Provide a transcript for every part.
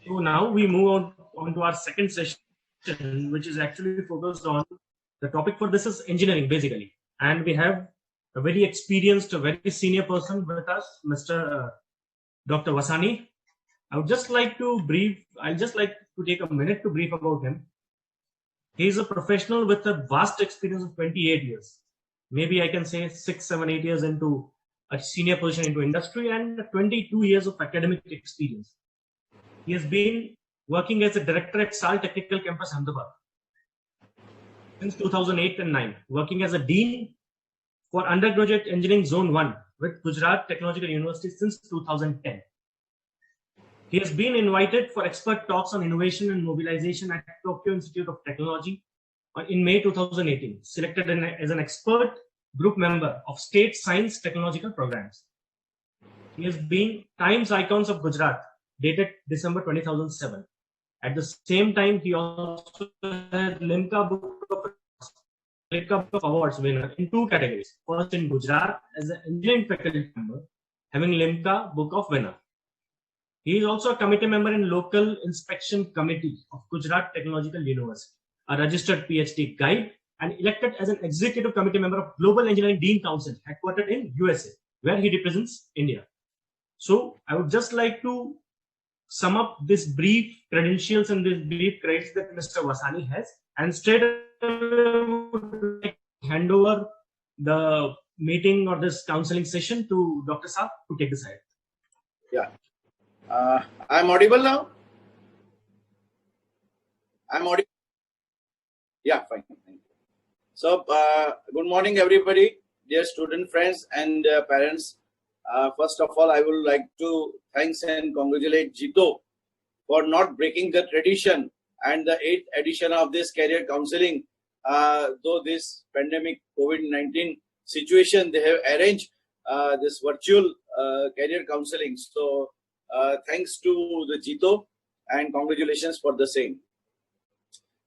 So now we move on to our second session, which is actually focused on the topic for this is engineering basically. And we have a very experienced, a very senior person with us, Mr. Dr. Vasani. I'll just like to take a minute to brief about him. He is a professional with a vast experience of 28 years. Maybe I can say 6, 7, 8 years into a senior position into industry and 22 years of academic experience. He has been working as a director at SAL Technical Campus, Ahmedabad since 2008 and 9, working as a dean for undergraduate engineering zone 1 with Gujarat Technological University since 2010. He has been invited for expert talks on innovation and mobilization at Tokyo Institute of Technology in May 2018, selected as an expert group member of state science technological programs. He has been Times Icons of Gujarat, dated December 2007. At the same time, he also had Limca Book of Awards winner in 2 categories. First in Gujarat as an engineering faculty member, having Limca Book of Winner. He is also a committee member in Local Inspection Committee of Gujarat Technological University, a registered PhD guide, and elected as an executive committee member of Global Engineering Dean Council, headquartered in USA, where he represents India. So I would just like to sum up this brief credentials and this brief credits that Mr. Vasani has, and straight away hand over the meeting or this counseling session to Dr. Saab to take this ahead. Yeah. I'm audible now? I'm audible? Yeah, fine. Thank you. So, good morning, everybody, dear student friends and parents. First of all, I would like to thank and congratulate Jito for not breaking the tradition and the 8th edition of this career counseling. Though this pandemic COVID-19 situation, they have arranged this virtual career counseling. So, thanks to the Jito and congratulations for the same.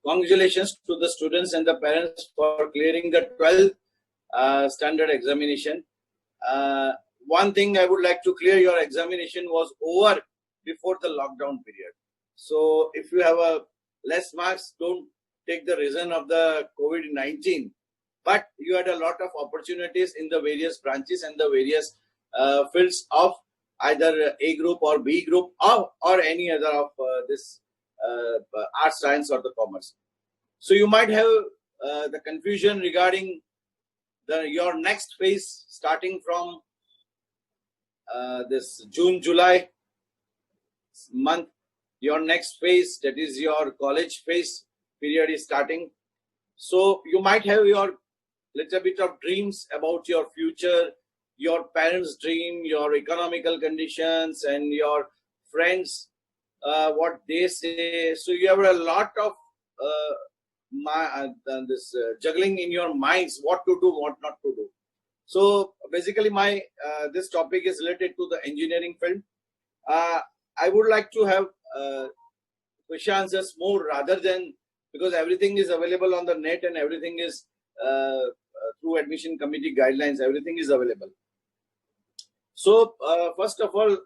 Congratulations to the students and the parents for clearing the 12th standard examination. One thing I would like to clear, your examination was over before the lockdown period. So if you have a less marks, don't take the reason of the COVID-19. But you had a lot of opportunities in the various branches and the various fields of either A group or B group or any other of this arts, science or the commerce. So you might have the confusion regarding your next phase starting from this June, July month. Your next phase, that is your college phase period, is starting. So you might have your little bit of dreams about your future, your parents' dream, your economical conditions, and your friends, what they say. So you have a lot of juggling in your minds, what to do, what not to do. So basically, my this topic is related to the engineering field. I would like to have question answers more rather than, because everything is available on the net and everything is through admission committee guidelines, everything is available. So first of all,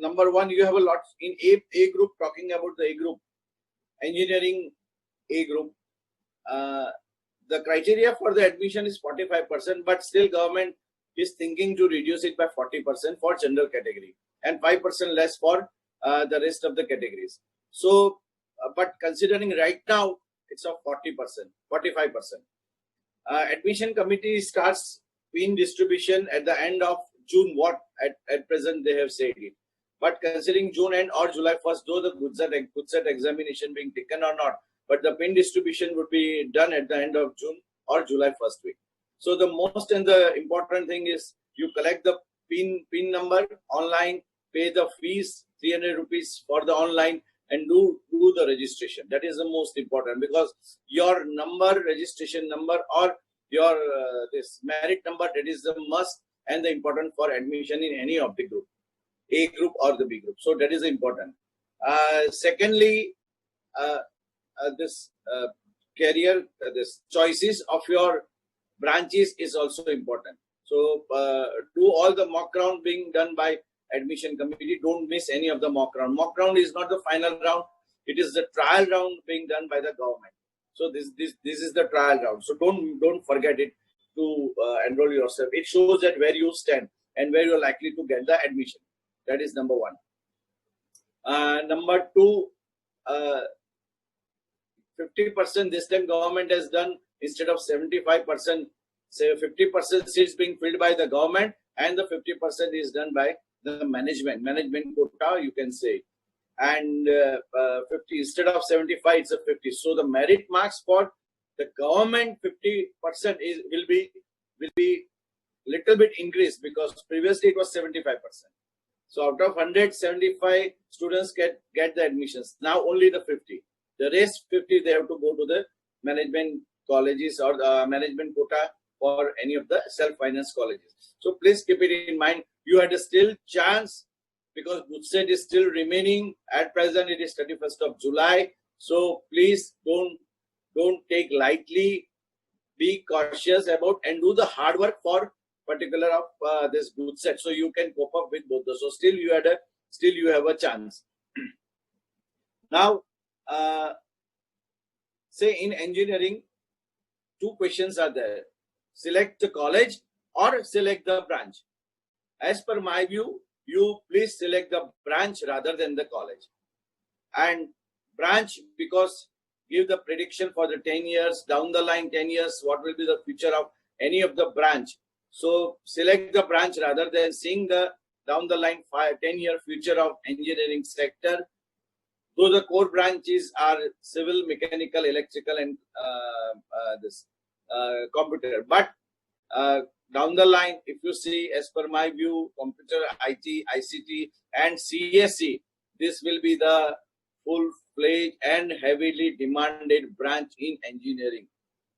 number one, you have a lot in A group, talking about the A group, engineering A group. The criteria for the admission is 45%, but still government is thinking to reduce it by 40% for general category and 5% less for the rest of the categories. So, but considering right now, it's of 40%, 45%. Admission committee starts pin distribution at the end of June, what at present they have said it. But considering June end or July 1st, though the good set examination being taken or not, but the pin distribution would be done at the end of June or July 1st week. So the most and the important thing is you collect the pin number online, pay the fees, 300 rupees for the online, and do the registration. That is the most important, because your number, registration number, or your this merit number, that is the must and the important for admission in any of the group, A group or the B group. So that is important. Secondly, this career, this choices of your branches is also important. So do all the mock round being done by admission committee, don't miss any of the mock round. Mock round is not the final round. It is the trial round being done by the government. So this is the trial round. So don't forget it to enroll yourself. It shows that where you stand and where you're likely to get the admission. That is number one. Number two, 50% this time government has done instead of 75%. Say 50% seats being filled by the government and the 50% is done by the management quota, you can say. And 50 instead of 75, it's a 50. So the merit marks for the government 50% will be little bit increased, because previously it was 75%. So out of 175 students get the admissions. Now only the 50. The rest 50 they have to go to the management colleges or the management quota for any of the self-finance colleges. So please keep it in mind. You had a still chance, because Budset is still remaining. At present, it is 31st of July. So please don't take lightly. Be cautious about and do the hard work for particular of this Budset, so you can cope up with both those. So still you have a chance. Now, say in engineering, two questions are there: select the college or select the branch. As per my view, you please select the branch rather than the college. And branch, because give the prediction for the 10 years, down the line 10 years, what will be the future of any of the branch. So select the branch rather than seeing the down the line 10-year future of engineering sector. Though the core branches are civil, mechanical, electrical, and computer. But down the line, if you see, as per my view, computer, IT, ICT, and CSE, this will be the full-fledged and heavily demanded branch in engineering.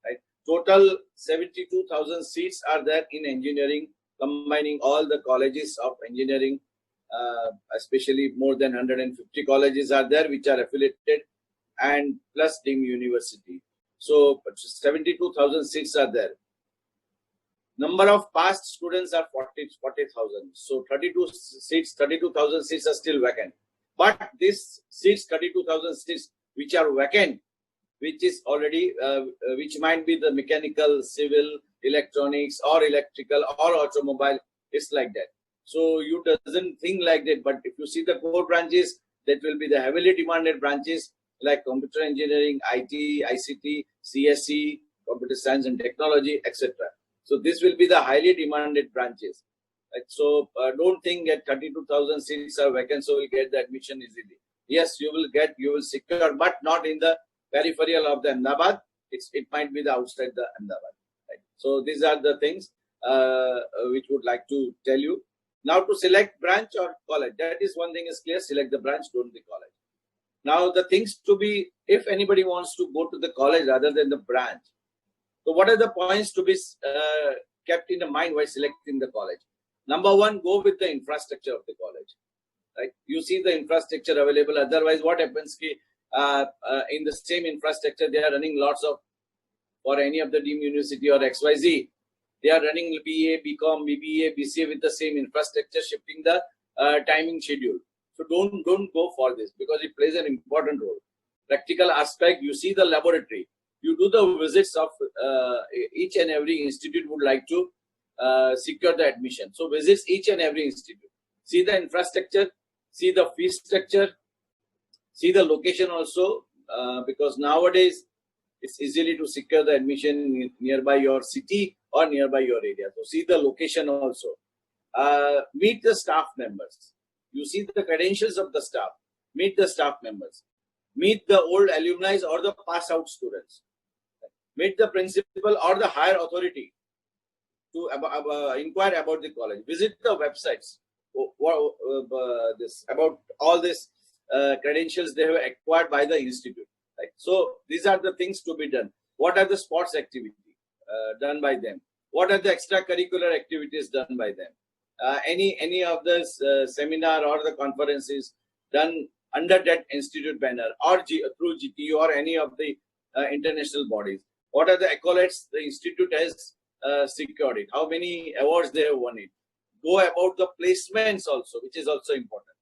Right? Total 72,000 seats are there in engineering, combining all the colleges of engineering. Especially more than 150 colleges are there which are affiliated, and plus deemed university. So 72,000 seats are there. Number of past students are 40,000. So 32,000 seats are still vacant. But these seats, 32,000 seats which are vacant, which is already, which might be the mechanical, civil, electronics, or electrical, or automobile, it's like that. So you doesn't think like that. But if you see the core branches, that will be the heavily demanded branches like computer engineering, IT, ICT, CSE, computer science and technology, etc. So this will be the highly demanded branches. Right? So don't think that 32,000 seats are vacant, so you get the admission easily. Yes, you will secure, but not in the peripheral of the Ahmedabad. It might be the outside the Ahmedabad. Right? So these are the things which would like to tell you. Now to select branch or college, that is one thing is clear: select the branch, don't the college. Now the things to be, if anybody wants to go to the college rather than the branch, so what are the points to be kept in the mind while selecting the college? Number one, go with the infrastructure of the college. Right? You see the infrastructure available. Otherwise, what happens? In the same infrastructure, they are running lots of, for any of the deemed university or XYZ, they are running BA, BCom, BBA, BCA with the same infrastructure, shifting the timing schedule. So don't go for this, because it plays an important role. Practical aspect, you see the laboratory. You do the visits of each and every institute would like to secure the admission. So visits each and every institute. See the infrastructure, see the fee structure, see the location also, because nowadays it's easily to secure the admission nearby your city or nearby your area. So see the location also. Meet the staff members. You see the credentials of the staff. Meet the staff members. Meet the old alumni or the pass out students. Meet the principal or the higher authority to inquire about the college. Visit the websites about all these credentials they have acquired by the institute. Right? So these are the things to be done. What are the sports activities done by them? What are the extracurricular activities done by them? Any of this seminar or the conferences done under that institute banner or through GTU or any of the international bodies? What are the accolades the institute has secured it? How many awards they have won it? go about the placements also, which is also important.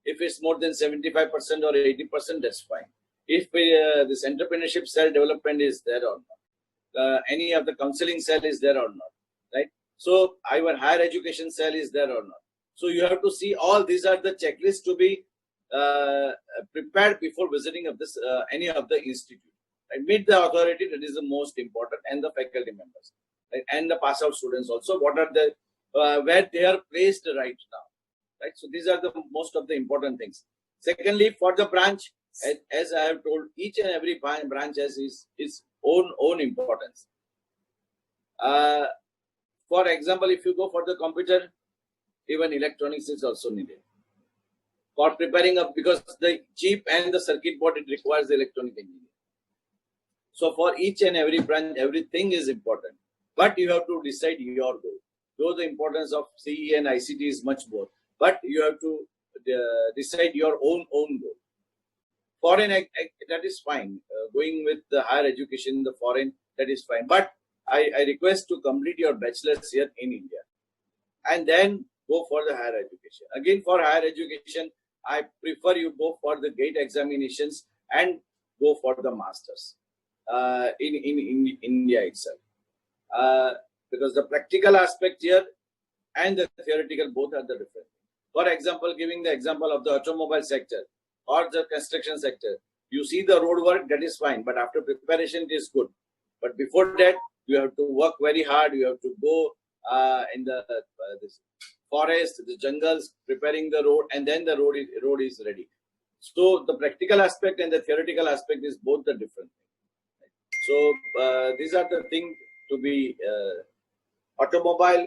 If it's more than 75% or 80%, that's fine. If this entrepreneurship cell development is there or not, any of the counseling cell is there or not, right? So our higher education cell is there or not. So you have to see all these are the checklists to be prepared before visiting of this any of the institute. Right? Meet the authority, that is the most important, and the faculty members, right? And the pass out students also. What are the where they are placed right now, right? So these are the most of the important things. Secondly, for the branch, as I have told, each and every branch has its own importance. For example, if you go for the computer, even electronics is also needed for preparing up, because the chip and the circuit board, it requires electronic engineering. So for each and every branch, everything is important, but you have to decide your goal. Though the importance of CE and ICT is much more, but you have to decide your own goal. Foreign, that is fine. Going with the higher education in the foreign, that is fine. But I request to complete your bachelor's here in India, and then go for the higher education. Again, for higher education, I prefer you go for the GATE examinations and go for the masters in India itself. Because the practical aspect here and the theoretical both are the different. For example, giving the example of the automobile sector or the construction sector, you see the road work, that is fine, but after preparation it is good. But before that, you have to work very hard. You have to go in the this forest, the jungles, preparing the road, and then the road is ready. So the practical aspect and the theoretical aspect is both the different. So these are the things to be automobile.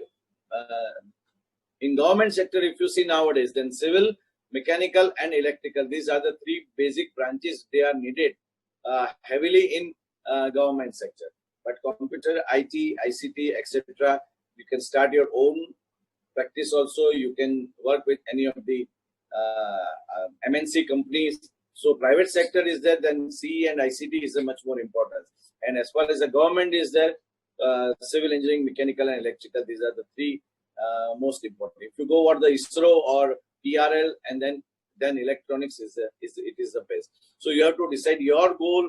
In government sector, if you see nowadays, then civil, mechanical, and electrical, these are the three basic branches. They are needed heavily in government sector. But computer, IT, ICT, etc., you can start your own practice also. You can work with any of the MNC companies. So private sector is there, then CE and ICT is much more important. And as far as the government is there, civil engineering, mechanical, and electrical, these are the three most important. If you go over the ISRO or PRL, and then electronics is the best. So you have to decide your goal.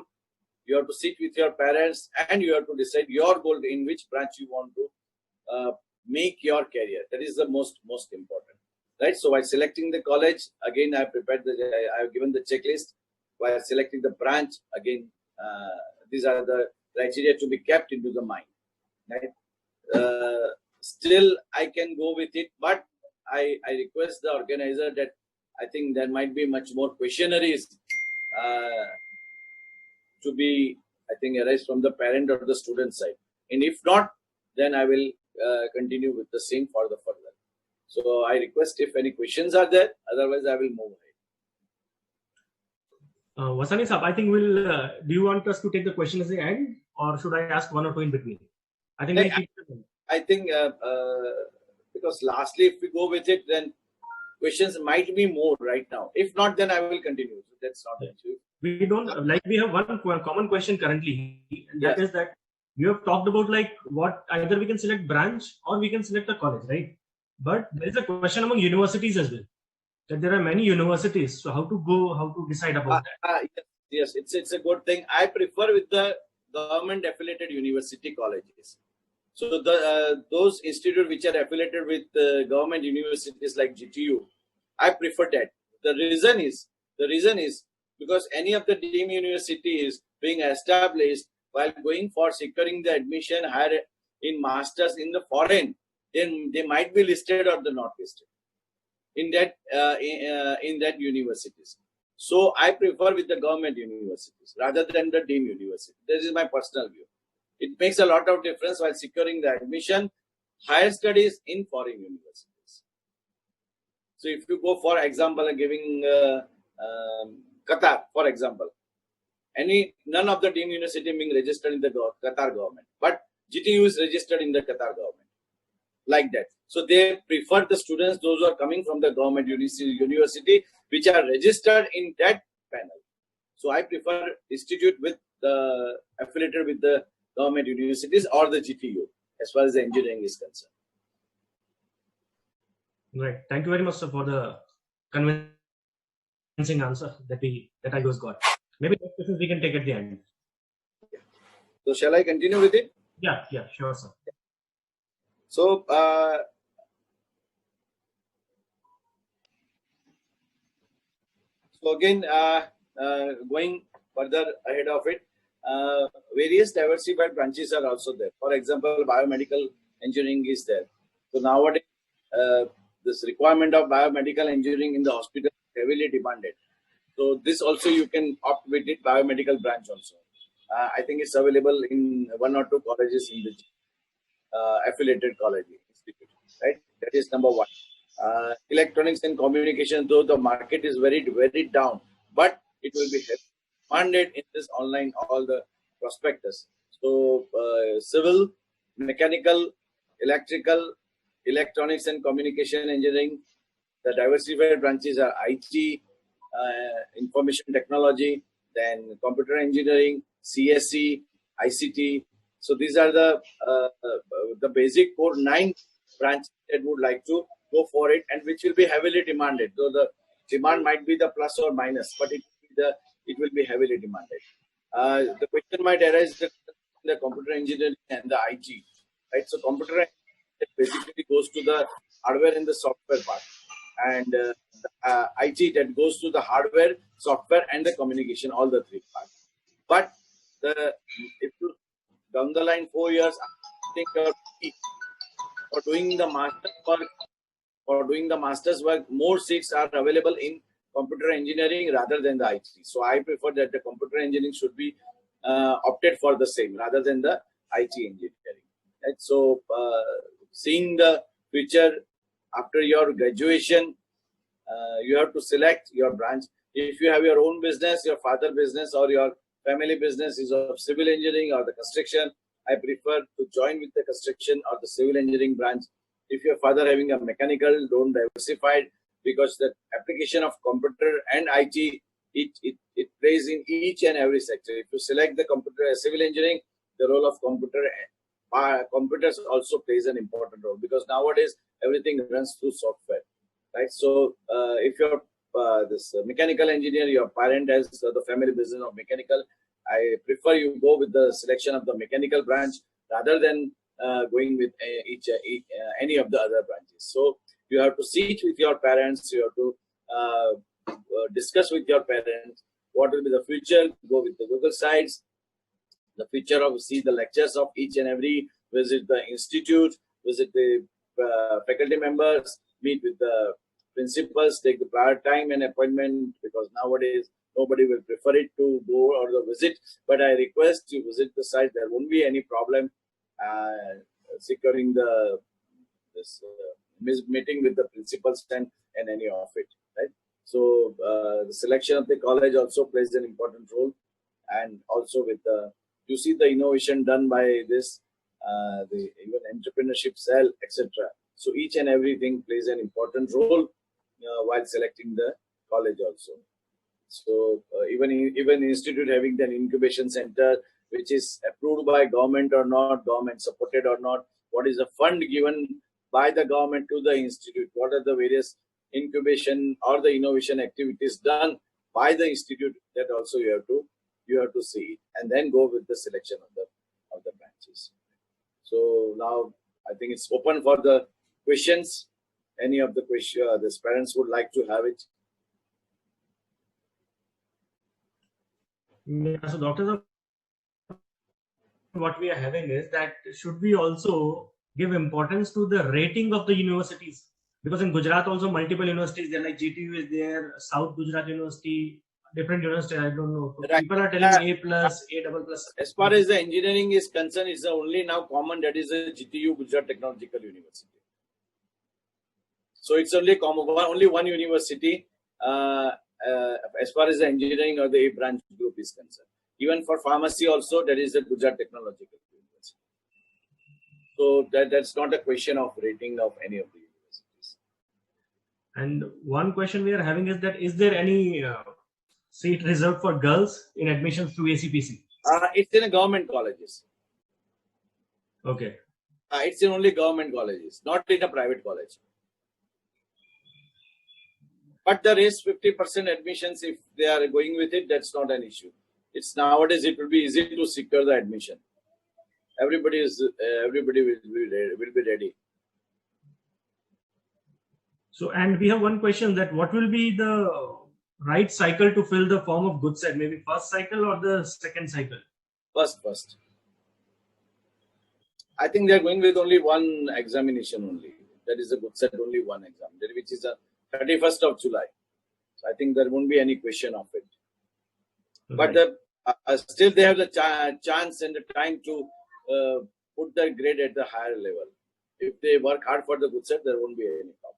You have to sit with your parents, and you have to decide your goal in which branch you want to make your career. That is the most important, right? So while selecting the college, again I have given the checklist. While selecting the branch, again these are the criteria to be kept into the mind, right? Still I can go with it, but I request the organizer that I think there might be much more questionnaires to be, I think, arise from the parent or the student side. And if not, then I will continue with the same for the further. So I request if any questions are there, otherwise I will move ahead. Vasani Sahab, I think we'll, do you want us to take the questions at the end, or should I ask one or two in between? I think because lastly, if we go with it, then questions might be more right now. If not, then I will continue. So that's not an issue. We don't, like, we have one common question currently, and that is that you have talked about like what either we can select branch or we can select a college, right? But there is a question among universities as well, that there are many universities. So how to decide about that? Yes, it's a good thing. I prefer with the government affiliated university colleges. So those institutes which are affiliated with government universities like GTU, I prefer that. The reason is because any of the deemed universities being established while going for securing the admission higher in masters in the foreign, then they might be listed or they're not listed in that universities. So I prefer with the government universities rather than the deemed university. This is my personal view. It makes a lot of difference while securing the admission higher studies in foreign universities. So if you go, for example, giving Qatar, for example, none of the deemed university being registered in the Qatar government, but GTU is registered in the Qatar government, like that. So they prefer the students, those who are coming from the government university, which are registered in that panel. So I prefer institute with the affiliated with the government universities or the GTU as far as the engineering is concerned. Right. Thank you very much, sir, for the convincing answer that I just got. Maybe next questions we can take at the end. So shall I continue with it? Yeah, sure, sir. So again, going further ahead of it, various diversified branches are also there. For example, biomedical engineering is there. So nowadays, this requirement of biomedical engineering in the hospital is heavily demanded. So this also you can opt with it, biomedical branch also. I think it's available in one or two colleges in the affiliated college institute, right? That is number one. Electronics and communication, though the market is very, very down, but it will be demanded in this online, all the prospectus. So, civil, mechanical, electrical, electronics and communication engineering, the diversified branches are IT, information technology, then computer engineering, CSE, ICT. So these are the basic core 9 branches that would like to go for it, and which will be heavily demanded. So the demand might be the plus or minus, but it will be heavily demanded. The question might arise the computer engineering and the IT, right? So computer engineering basically goes to the hardware and the software part, and IT that goes to the hardware, software, and the communication, all the three parts. But if you down the line 4 years, I think for doing the master's work, more seats are available in computer engineering rather than the IT. So I prefer that the computer engineering should be opted for the same rather than the IT engineering. Right? So seeing the future after your graduation, you have to select your branch. If you have your own business, your father business, or your family business is of civil engineering or the construction, I prefer to join with the construction or the civil engineering branch. If your father having a mechanical, don't diversify it, because the application of computer and IT, it plays in each and every sector. If you select the computer civil engineering, the role of computers also plays an important role, because nowadays everything runs through software, right? So if you're this mechanical engineer, your parent has the family business of mechanical, I prefer you go with the selection of the mechanical branch rather than going with any of the other branches. So you have to sit with your parents, you have to discuss with your parents what will be the future, go with the Google sites, the future of see the lectures of each and every, visit the institute, visit the faculty members, meet with the principals, take the prior time and appointment, because nowadays nobody will prefer it to go or the visit. But I request you visit the site. There won't be any problem securing this meeting with the principals and any of it, right? So the selection of the college also plays an important role, and also with the you see the innovation done by this the even entrepreneurship cell, etc. So each and everything plays an important role while selecting the college also. So even institute having an incubation center which is approved by government or not, government supported or not, what is the fund given by the government to the institute, what are the various incubation or the innovation activities done by the institute, that also you have to see it, and then go with the selection of the branches. So now I think it's open for the questions. Any of the the parents would like to have it. Yeah, so doctors, what we are having is that should we also give importance to the rating of the universities? Because in Gujarat also multiple universities, they're like GTU is there, South Gujarat University, different universities, I don't know. So Right. people are telling A plus, A double plus. As far as the engineering is concerned, it's the only now common, that is a GTU, Gujarat Technological University. So it's only common, only one university as far as the engineering or the A branch group is concerned. Even for pharmacy also, that is the Gujarat Technological University. So that's not a question of rating of any of the universities. And one question we are having is that is there any seat reserved for girls in admissions through ACPC? It's in government colleges. Okay. It's in only government colleges, not in a private college. But there is 50% admissions if they are going with it. That's not an issue. It's nowadays it will be easy to secure the admission. Everybody will be ready. So, and we have one question, that what will be the right cycle to fill the form of good set? Maybe first cycle or the second cycle? First. I think they are going with only one examination only. That is a good set, only one exam, which is the 31st of July. So I think there won't be any question of it. Right. But still they have the chance and the time to put their grade at the higher level. If they work hard for the good set, there won't be any problem.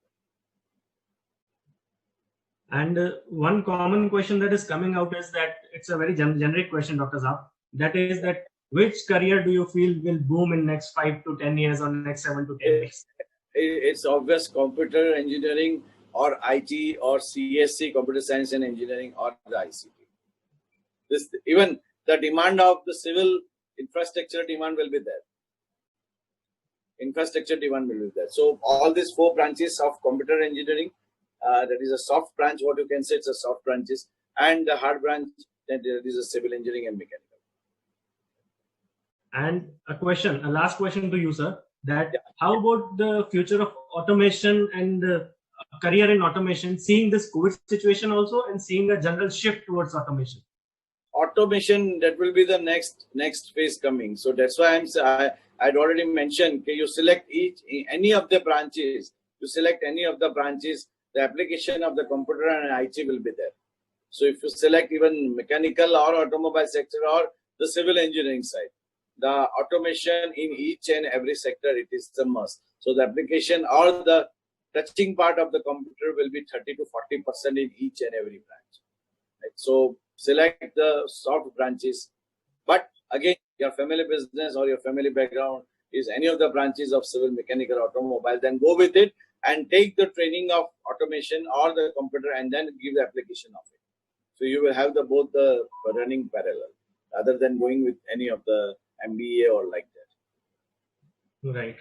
And one common question that is coming out is that it's a very generic question, Dr. Saab. That is that which career do you feel will boom in next 5 to 10 years or next 7 to 10 years? It's obvious, computer engineering or IT or CSC, computer science and engineering, or the ICT. Even the demand of the civil infrastructure demand will be there. Infrastructure demand will be there. So all these 4 branches of computer engineering, that is a soft branch, what you can say, it's a soft branches, and the hard branch, that is a civil engineering and mechanical. And a last question to you, sir, that how about the future of automation and career in automation, seeing this COVID situation also and seeing a general shift towards automation? Automation, that will be the next phase coming. So that's why I'd already mentioned, you select any of the branches, the application of the computer and IT will be there. So if you select even mechanical or automobile sector or the civil engineering side, the automation in each and every sector, it is a must. So the application or the touching part of the computer will be 30 to 40% in each and every branch. Right? So select the soft branches. But again, your family business or your family background is any of the branches of civil, mechanical, automobile, then go with it and take the training of automation or the computer and then give the application of it. So you will have both the running parallel rather than going with any of the MBA or like that. Right.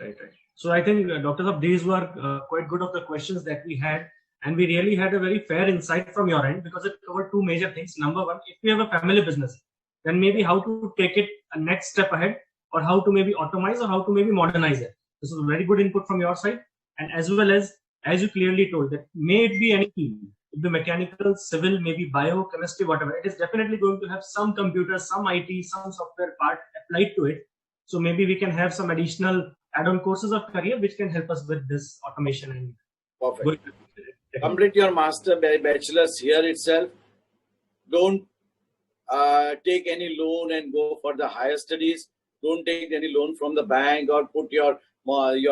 So I think, Dr. Saab, these were quite good of the questions that we had, and we really had a very fair insight from your end because it covered 2 major things. Number one, if we have a family business, then maybe how to take it a next step ahead, or how to maybe automate or how to maybe modernize it. This is a very good input from your side. And as well as you clearly told, that may it be any field, it be mechanical, civil, maybe bio, chemistry, whatever, it is definitely going to have some computers, some IT, some software part applied to it. So maybe we can have some additional add-on courses of career which can help us with this automation. And perfect. Complete your master bachelor's here itself. Don't take any loan and go for the higher studies. Don't take any loan from the bank or put your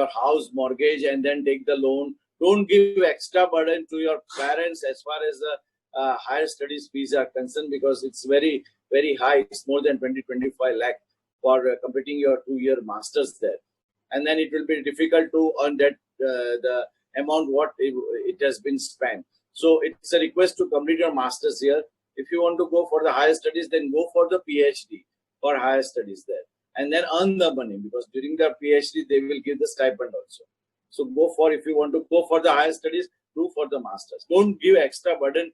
house mortgage and then take the loan. Don't give extra burden to your parents as far as the higher studies fees are concerned, because it's very, very high. It's more than 20-25 lakh for completing your 2-year masters there. And then it will be difficult to earn that the amount what it has been spent. So it's a request to complete your masters here. If you want to go for the higher studies, then go for the PhD for higher studies there. And then earn the money, because during the PhD, they will give the stipend also. So if you want to go for the higher studies, do for the masters. Don't give extra burden,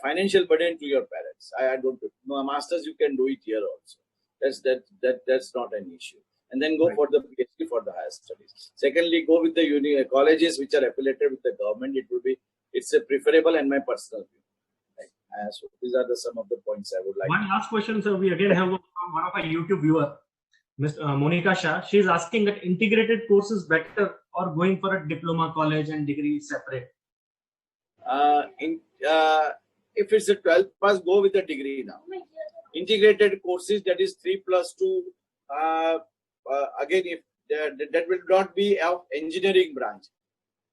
financial burden to your parents. I don't do. No, masters, you can do it here also. That's not an issue. And then go for the PhD for the higher studies. Secondly, go with the colleges which are affiliated with the government. It's a preferable and my personal view. Right? So these are some of the points I would like. One last question, sir. We again have from one of our YouTube viewer, Ms. Monica Shah. She is asking that integrated course is better or going for a diploma college and degree separate? If it's a 12th pass, go with the degree now. Integrated courses, that is 3+2. Again, if that will not be of engineering branch.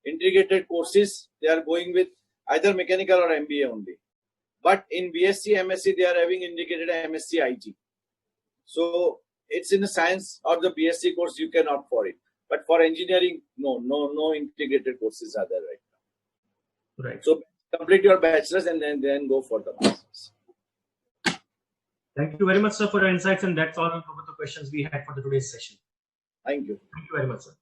Integrated courses, they are going with either mechanical or MBA only. But in BSc, MSc, they are having integrated MSc IT. So it's in the science or the BSc course, you can opt for it. But for engineering, no integrated courses are there right now. Right. So complete your bachelor's and then go for the master's. Thank you very much, sir, for your insights. And that's all of the questions we had for today's session. Thank you. Thank you very much, sir.